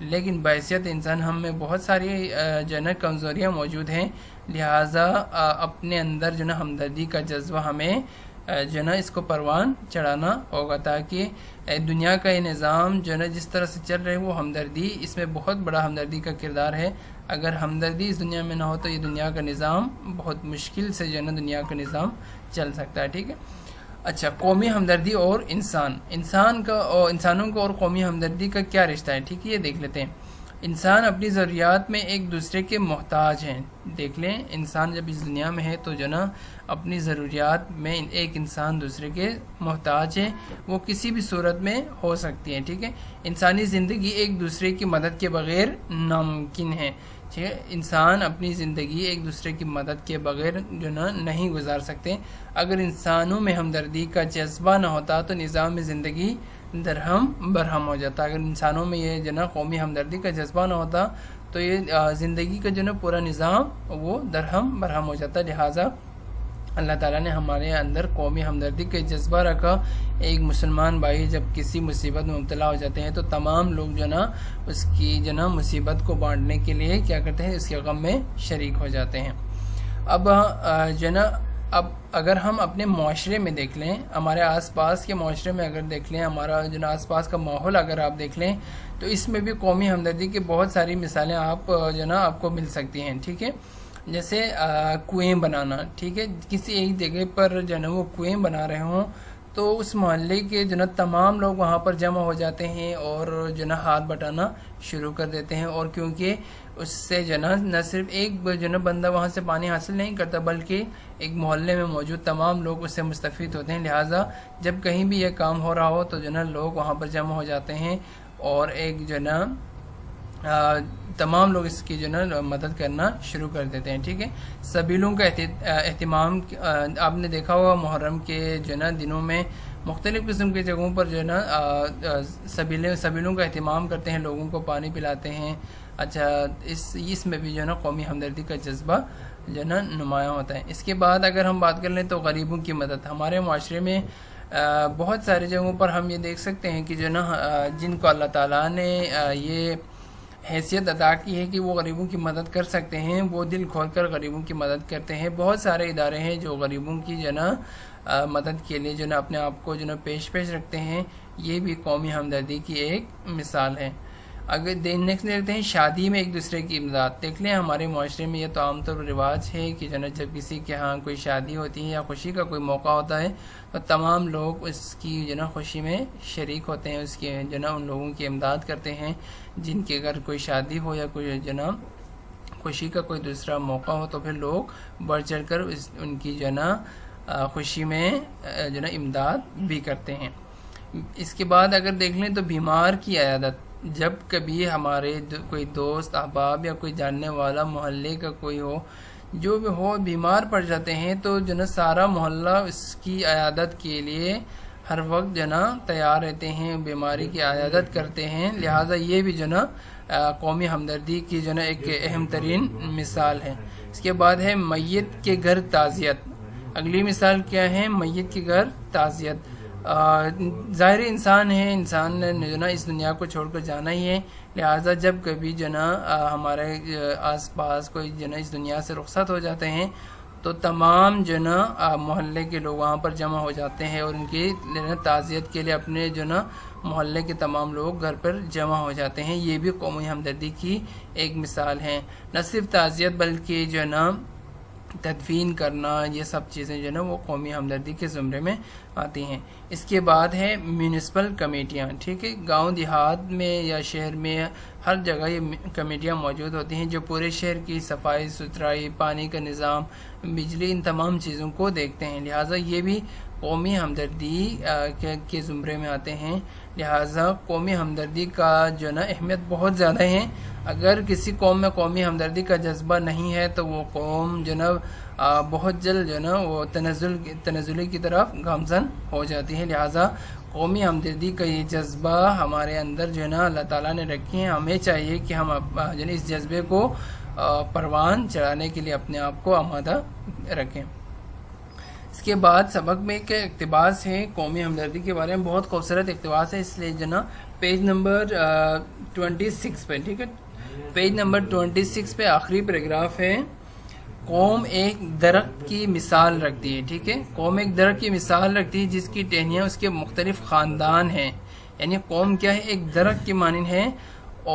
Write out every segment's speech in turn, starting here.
لیکن بحیثیت انسان ہم میں بہت ساری جو ہے نا کمزوریاں موجود ہیں، لہٰذا اپنے اندر جو ہے نا ہمدردی کا جذبہ ہمیں جو ہے نا اس کو پروان چڑھانا ہوگا، تاکہ دنیا کا یہ نظام جو ہے نا جس طرح سے چل رہے وہ ہمدردی، اس میں بہت بڑا ہمدردی کا کردار ہے۔ اگر ہمدردی اس دنیا میں نہ ہو تو یہ دنیا کا نظام بہت مشکل سے جو ہے نا دنیا کا نظام چل سکتا ہے، ٹھیک ہے۔ اچھا، قومی ہمدردی اور انسانوں کا اور قومی ہمدردی کا کیا رشتہ ہے، ٹھیک ہے، یہ دیکھ لیتے ہیں۔ انسان اپنی ضروریات میں ایک دوسرے کے محتاج ہیں۔ دیکھ لیں، انسان جب اس دنیا میں ہے تو جو نا اپنی ضروریات میں ایک انسان دوسرے کے محتاج ہے، وہ کسی بھی صورت میں ہو سکتی ہے، ٹھیک ہے۔ انسانی زندگی ایک دوسرے کی مدد کے بغیر ناممکن ہے، ٹھیک ہے۔ انسان اپنی زندگی ایک دوسرے کی مدد کے بغیر جو نا نہیں گزار سکتے۔ اگر انسانوں میں ہمدردی کا جذبہ نہ ہوتا تو نظام زندگی درہم برہم ہو جاتا۔ اگر انسانوں میں یہ جو نا قومی ہمدردی کا جذبہ نہ ہوتا تو یہ زندگی کا جو نا پورا نظام وہ درہم برہم ہو جاتا۔ لہٰذا اللہ تعالیٰ نے ہمارے اندر قومی ہمدردی کا جذبہ رکھا۔ ایک مسلمان بھائی جب کسی مصیبت میں مبتلا ہو جاتے ہیں تو تمام لوگ جو نا اس کی جو نا مصیبت کو بانٹنے کے لیے کیا کرتے ہیں، اس کے غم میں شریک ہو جاتے ہیں۔ اب جو نا اگر ہم اپنے معاشرے میں دیکھ لیں، ہمارے آس پاس کے معاشرے میں اگر دیکھ لیں، ہمارا جو نا آس پاس کا ماحول اگر آپ دیکھ لیں تو اس میں بھی قومی ہمدردی کی بہت ساری مثالیں جو نا آپ کو مل سکتی ہیں، ٹھیک ہے۔ جیسے کنویں بنانا، ٹھیک ہے، کسی ایک جگہ پر جو نا وہ کنویں بنا رہے ہوں تو اس محلے کے جو نا تمام لوگ وہاں پر جمع ہو جاتے ہیں اور جو نا ہاتھ بٹانا شروع کر دیتے ہیں، اور کیونکہ اس سے جو نا نہ صرف ایک جو نا بندہ وہاں سے پانی حاصل نہیں کرتا بلکہ ایک محلے میں موجود تمام لوگ اس سے مستفید ہوتے ہیں۔ لہٰذا جب کہیں بھی یہ کام ہو رہا ہو تو جو نا لوگ وہاں پر جمع ہو جاتے ہیں اور ایک جو نا تمام لوگ اس کی جو نا مدد کرنا شروع کر دیتے ہیں، ٹھیک ہے۔ سبیلوں کا اہتمام، آپ نے دیکھا ہوگا محرم کے جو نا دنوں میں مختلف قسم کے جگہوں پر جو ہے نا سبیلوں کا اہتمام کرتے ہیں، لوگوں کو پانی پلاتے ہیں۔ اچھا، اس میں بھی جو ہے نا قومی ہمدردی کا جذبہ جو ہے نا نمایاں ہوتا ہے۔ اس کے بعد اگر ہم بات کر لیں تو غریبوں کی مدد، ہمارے معاشرے میں بہت سارے جگہوں پر ہم یہ دیکھ سکتے ہیں کہ جو ہے نا جن کو اللہ تعالیٰ نے یہ حیثیت عطا کی ہے کہ وہ غریبوں کی مدد کر سکتے ہیں، وہ دل کھول کر غریبوں کی مدد کرتے ہیں۔ بہت سارے ادارے ہیں جو غریبوں کی جو ہے نا مدد کے لیے جو ہے نا اپنے آپ کو جو ہے نا پیش رکھتے ہیں، یہ بھی قومی ہمدردی کی ایک مثال ہے۔ اگر نیکسٹ دیکھتے ہیں شادی میں ایک دوسرے کی امداد، دیکھ لیں ہمارے معاشرے میں یہ تو عام طور پر رواج ہے کہ جو ہے نا جب کسی کے ہاں کوئی شادی ہوتی ہے یا خوشی کا کوئی موقع ہوتا ہے تو تمام لوگ اس کی جو ہے نا خوشی میں شریک ہوتے ہیں، اس کے جو ہے نا ان لوگوں کی امداد کرتے ہیں جن کے گھر کوئی شادی ہو یا کوئی جو ہے نا خوشی کا کوئی دوسرا موقع ہو، تو پھر لوگ بڑھ چڑھ کر ان کی جو ہے نا خوشی میں جو ہے نا امداد بھی کرتے ہیں۔ اس کے بعد اگر دیکھ لیں تو بیمار کی عیادت، جب کبھی ہمارے کوئی دوست احباب یا کوئی جاننے والا محلے کا کوئی ہو جو بھی ہو بیمار پڑ جاتے ہیں تو جو نا سارا محلہ اس کی عیادت کے لیے ہر وقت جو نا تیار رہتے ہیں، بیماری کی عیادت کرتے ہیں۔ لہٰذا یہ بھی جو نا قومی ہمدردی کی جو نا ایک اہم ترین مثال ہے۔ اس کے بعد ہے میت کے گھر تعزیت، اگلی مثال کیا ہے، میت کے گھر تعزیت۔ ظاہر انسان ہے، انسان نے جو نا اس دنیا کو چھوڑ کر جانا ہی ہے، لہٰذا جب کبھی جو نا ہمارے آس پاس کوئی جو نا اس دنیا سے رخصت ہو جاتے ہیں تو تمام جو نا محلے کے لوگ وہاں پر جمع ہو جاتے ہیں اور ان کی تعزیت کے لیے اپنے جو نا محلے کے تمام لوگ گھر پر جمع ہو جاتے ہیں۔ یہ بھی قومی ہمدردی کی ایک مثال ہے۔ نہ صرف تعزیت بلکہ جو نا تدفین کرنا، یہ سب چیزیں جو نا وہ قومی ہمدردی کے زمرے میں آتی ہیں۔ اس کے بعد ہے میونسپل کمیٹیاں، ٹھیک ہے، گاؤں دیہات میں یا شہر میں ہر جگہ یہ کمیٹیاں موجود ہوتی ہیں جو پورے شہر کی صفائی ستھرائی، پانی کا نظام، بجلی، ان تمام چیزوں کو دیکھتے ہیں۔ لہٰذا یہ بھی قومی ہمدردی کے زمرے میں آتے ہیں۔ لہٰذا قومی ہمدردی کا جو نا اہمیت بہت زیادہ ہے۔ اگر کسی قوم میں قومی ہمدردی کا جذبہ نہیں ہے تو وہ قوم جو نا بہت جلد جو نا وہ تنزلی کی طرف گامزن ہو جاتی ہے۔ لہٰذا قومی ہمدردی کا یہ جذبہ ہمارے اندر جو ہے نا اللہ تعالیٰ نے رکھی ہے، ہمیں چاہیے کہ ہم جو اس جذبے کو پروان چڑھانے کے لیے اپنے آپ کو آمادہ رکھیں۔ اس کے بعد سبق میں ایک اقتباس ہے قومی ہمدردی کے بارے میں، بہت خوبصورت اقتباس ہے، اس لیے جو نا پیج نمبر 26 پہ، ٹھیک ہے، پیج نمبر 26 پہ آخری پیراگراف ہے، قوم ایک درخت کی مثال رکھتی ہے، ٹھیک ہے، قوم ایک درخت کی مثال رکھتی ہے جس کی ٹہنیاں اس کے مختلف خاندان ہیں، یعنی قوم کیا ہے، ایک درخت کی مانند ہے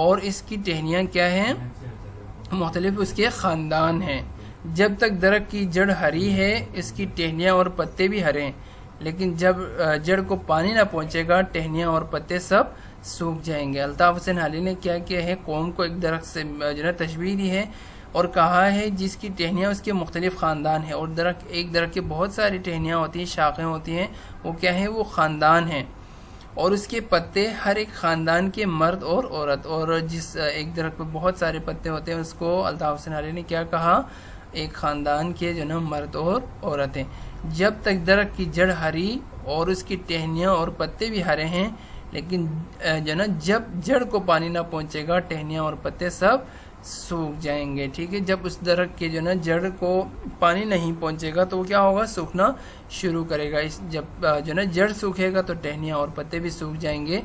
اور اس کی ٹہنیاں کیا ہیں، مختلف اس کے خاندان ہیں۔ جب تک درخت کی جڑ ہری ہے اس کی ٹہنیاں اور پتے بھی ہرے ہیں، لیکن جب جڑ کو پانی نہ پہنچے گا ٹہنیاں اور پتے سب سوکھ جائیں گے۔ الطاف حسین حالی نے کیا کیا ہے، قوم کو ایک درخت سے جو ہے تشبیہ دی ہے اور کہا ہے جس کی ٹہنیاں اس کے مختلف خاندان ہیں، اور ایک درخت کی بہت ساری ٹہنیاں ہوتی ہیں، شاخیں ہوتی ہیں، وہ کیا ہے، وہ خاندان ہیں، اور اس کے پتے ہر ایک خاندان کے مرد اور عورت، اور جس ایک درخت پہ بہت سارے پتے ہوتے ہیں اس کو الطاف حسین حالی نے کیا کہا، ایک خاندان کے جو نا مرد اور عورتیں۔ جب تک درخت کی جڑ ہری اور اس کی ٹہنیاں اور پتے بھی ہرے ہیں، لیکن جو نا جب جڑ کو پانی نہ پہنچے گا ٹہنیاں اور پتے سب سوکھ جائیں گے، ٹھیک ہے۔ جب اس درخت کے جو نا جڑ کو پانی نہیں پہنچے گا تو وہ کیا ہوگا، سوکھنا شروع کرے گا، جب جو نا جڑ سوکھے گا تو ٹہنیاں اور پتے بھی سوکھ جائیں گے۔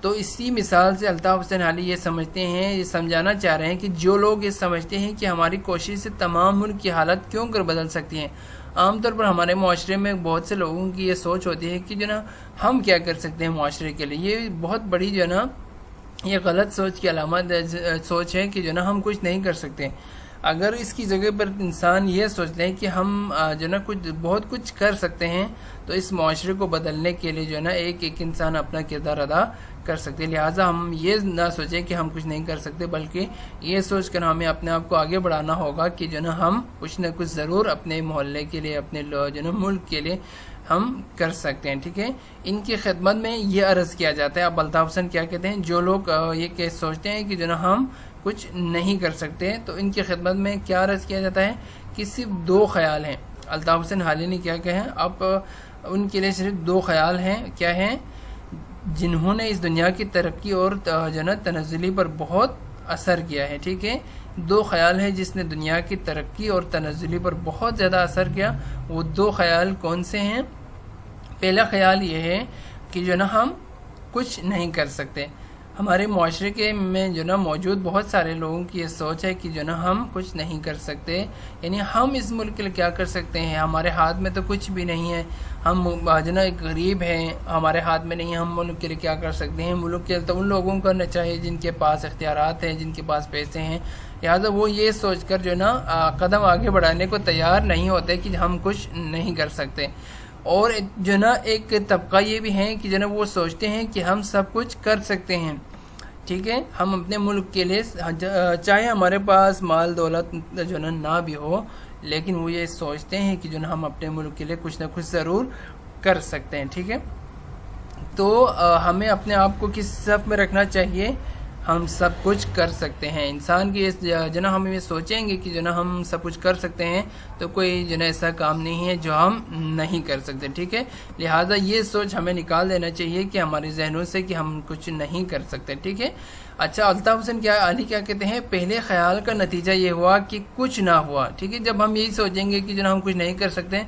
تو اسی مثال سے الطاف حسین حالی یہ سمجھتے ہیں، یہ سمجھانا چاہ رہے ہیں کہ جو لوگ یہ سمجھتے ہیں کہ ہماری کوشش سے تمام ملک کی حالت کیوں کر بدل سکتی ہیں، عام طور پر ہمارے معاشرے میں بہت سے لوگوں کی یہ سوچ ہوتی ہے کہ جو نا ہم کیا کر سکتے ہیں معاشرے کے لیے، یہ بہت بڑی جو نا یہ غلط سوچ کی علامت سوچ ہے کہ جو نا ہم کچھ نہیں کر سکتے۔ اگر اس کی جگہ پر انسان یہ سوچ لیں کہ ہم جو نا بہت کچھ کر سکتے ہیں تو اس معاشرے کو بدلنے کے لیے جو نا ایک انسان اپنا کردار ادا کر سکتے، لہٰذا ہم یہ نہ سوچیں کہ ہم کچھ نہیں کر سکتے، بلکہ یہ سوچ کر ہمیں اپنے آپ کو آگے بڑھانا ہوگا کہ جو نا ہم کچھ نہ کچھ ضرور اپنے محلے کے لیے، اپنے جو نا ملک کے لیے ہم کر سکتے ہیں، ٹھیک ہے۔ ان کی خدمت میں یہ عرض کیا جاتا ہے، اب الطاف حسین کیا کہتے ہیں، جو لوگ یہ سوچتے ہیں کہ جو نا ہم کچھ نہیں کر سکتے تو ان کی خدمت میں کیا عرض کیا جاتا ہے کہ صرف دو خیال ہیں۔ الطاف حسین حالی نے کیا کہا ہے، اب ان کے لیے صرف دو خیال ہیں، کیا ہیں، جنہوں نے اس دنیا کی ترقی اور تنزلی پر بہت اثر کیا ہے، ٹھیک ہے۔ دو خیال ہے جس نے دنیا کی ترقی اور تنزلی پر بہت زیادہ اثر کیا، وہ دو خیال کون سے ہیں؟ پہلا خیال یہ ہے کہ جو نا ہم کچھ نہیں کر سکتے۔ ہمارے معاشرے کے میں جو نا موجود بہت سارے لوگوں کی یہ سوچ ہے کہ جو نا ہم کچھ نہیں کر سکتے، یعنی ہم اس ملک کے لیے کیا کر سکتے ہیں، ہمارے ہاتھ میں تو کچھ بھی نہیں ہے، ہم جو نا ایک غریب ہیں، ہمارے ہاتھ میں نہیں ہے، ہم ملک کے لیے کیا کر سکتے ہیں، ملک کے لیے تو ان لوگوں کو کرنا چاہیے جن کے پاس اختیارات ہیں، جن کے پاس پیسے ہیں، لہٰذا وہ یہ سوچ کر جو نا قدم آگے بڑھانے کو تیار نہیں ہوتے کہ ہم کچھ نہیں کر سکتے۔ اور جو نا ایک طبقہ یہ بھی ہے کہ جو نا وہ سوچتے ہیں کہ ہم سب کچھ کر سکتے ہیں، ٹھیک ہے، ہم اپنے ملک کے لیے چاہے ہمارے پاس مال دولت جو نا نہ بھی ہو، لیکن وہ یہ سوچتے ہیں کہ جو نا ہم اپنے ملک کے لیے کچھ نہ کچھ ضرور کر سکتے ہیں، ٹھیک ہے۔ تو ہمیں اپنے آپ کو کس صف میں رکھنا چاہیے، ہم سب کچھ کر سکتے ہیں۔ انسان کی جو نا ہم یہ سوچیں گے کہ جو نا ہم سب کچھ کر سکتے ہیں تو کوئی جو نا ایسا کام نہیں ہے جو ہم نہیں کر سکتے، ٹھیک ہے۔ لہٰذا یہ سوچ ہمیں نکال دینا چاہیے کہ ہمارے ذہنوں سے کہ ہم کچھ نہیں کر سکتے، ٹھیک ہے۔ اچھا، الطاف حسین علی کیا کہتے ہیں، پہلے خیال کا نتیجہ یہ ہوا کہ کچھ نہ ہوا، ٹھیک ہے۔ جب ہم یہی سوچیں گے کہ جو نا ہم کچھ نہیں کر سکتے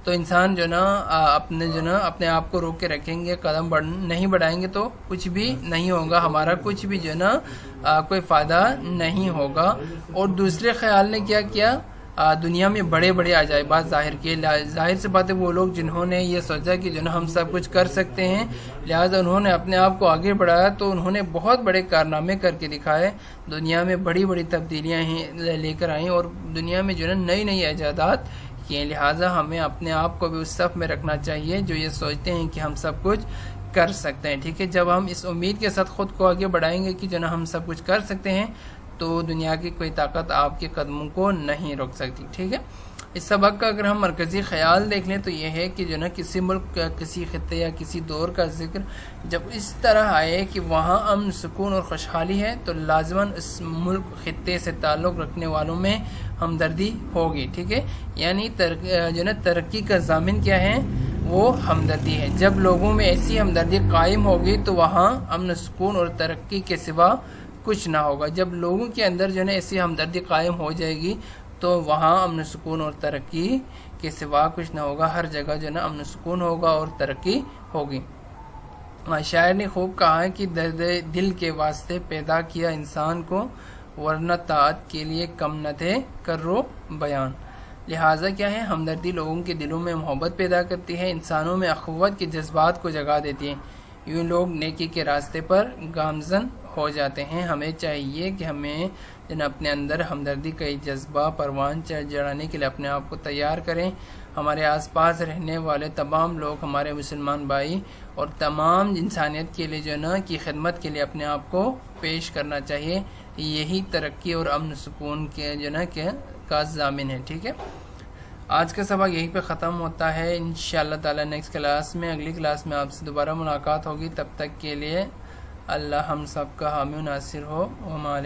تو انسان جو نا اپنے آپ کو روک کے رکھیں گے، قدم نہیں بڑھائیں گے تو کچھ بھی نہیں ہوگا، ہمارا کچھ بھی جو نا کوئی فائدہ نہیں ہوگا۔ اور دوسرے خیال نے کیا کیا، دنیا میں بڑے بڑے عجائبات ظاہر کیے۔ ظاہر سے بات ہے وہ لوگ جنہوں نے یہ سوچا کہ جو نا ہم سب کچھ کر سکتے ہیں، لہٰذا انہوں نے اپنے آپ کو آگے بڑھایا تو انہوں نے بہت بڑے کارنامے کر کے دکھائے، دنیا میں بڑی بڑی تبدیلیاں لے کر آئیں اور دنیا میں جو نا نئی نئی ایجادات کیے۔ لہٰذا ہمیں اپنے آپ کو بھی اس صف میں رکھنا چاہیے جو یہ سوچتے ہیں کہ ہم سب کچھ کر سکتے ہیں، ٹھیک ہے۔ جب ہم اس امید کے ساتھ خود کو آگے بڑھائیں گے کہ جو نا ہم سب کچھ کر سکتے ہیں تو دنیا کی کوئی طاقت آپ کے قدموں کو نہیں روک سکتی، ٹھیک ہے۔ اس سبق کا اگر ہم مرکزی خیال دیکھ لیں تو یہ ہے کہ جو نا کسی ملک، کسی خطے یا کسی دور کا ذکر جب اس طرح آئے کہ وہاں امن، سکون اور خوشحالی ہے تو لازماً اس ملک، خطے سے تعلق رکھنے والوں میں ہمدردی ہوگی، ٹھیک ہے۔ یعنی جو نا ترقی کا ضامن کیا ہے، وہ ہمدردی ہے۔ جب لوگوں میں ایسی ہمدردی قائم ہوگی تو وہاں امن، سکون اور ترقی کے سوا کچھ نہ ہوگا۔ جب لوگوں کے اندر جو ہے ایسی ہمدردی قائم ہو جائے گی تو وہاں امن، سکون اور ترقی کے سوا کچھ نہ ہوگا، ہر جگہ جو ہے نا امن و سکون ہوگا اور ترقی ہوگی۔ شاعر نے خوب کہا ہے کہ درد دل کے واسطے پیدا کیا انسان کو، ورنہ طاعت کے لیے کم نہ تھے کرو بیان۔ لہٰذا کیا ہے، ہمدردی لوگوں کے دلوں میں محبت پیدا کرتی ہے، انسانوں میں اخوت کے جذبات کو جگا دیتی ہے، یوں لوگ نیکی کے راستے پر گامزن ہو جاتے ہیں۔ ہمیں چاہیے کہ ہمیں اپنے اندر ہمدردی کا ایک جذبہ پروان چڑھانے کے لیے اپنے آپ کو تیار کریں۔ ہمارے آس پاس رہنے والے تمام لوگ، ہمارے مسلمان بھائی اور تمام انسانیت کے لیے جو ہے نا کی خدمت کے لیے اپنے آپ کو پیش کرنا چاہیے۔ یہی ترقی اور امن سکون کے جو ہے نا کا ضامن ہے۔ ٹھیک ہے، آج کا سبق یہیں پہ ختم ہوتا ہے۔ انشاءاللہ تعالی نیکسٹ کلاس میں، اگلی کلاس میں آپ سے دوبارہ ملاقات ہوگی۔ تب تک کے لیے اللہ ہم سب کا حامی و ناصر ہو۔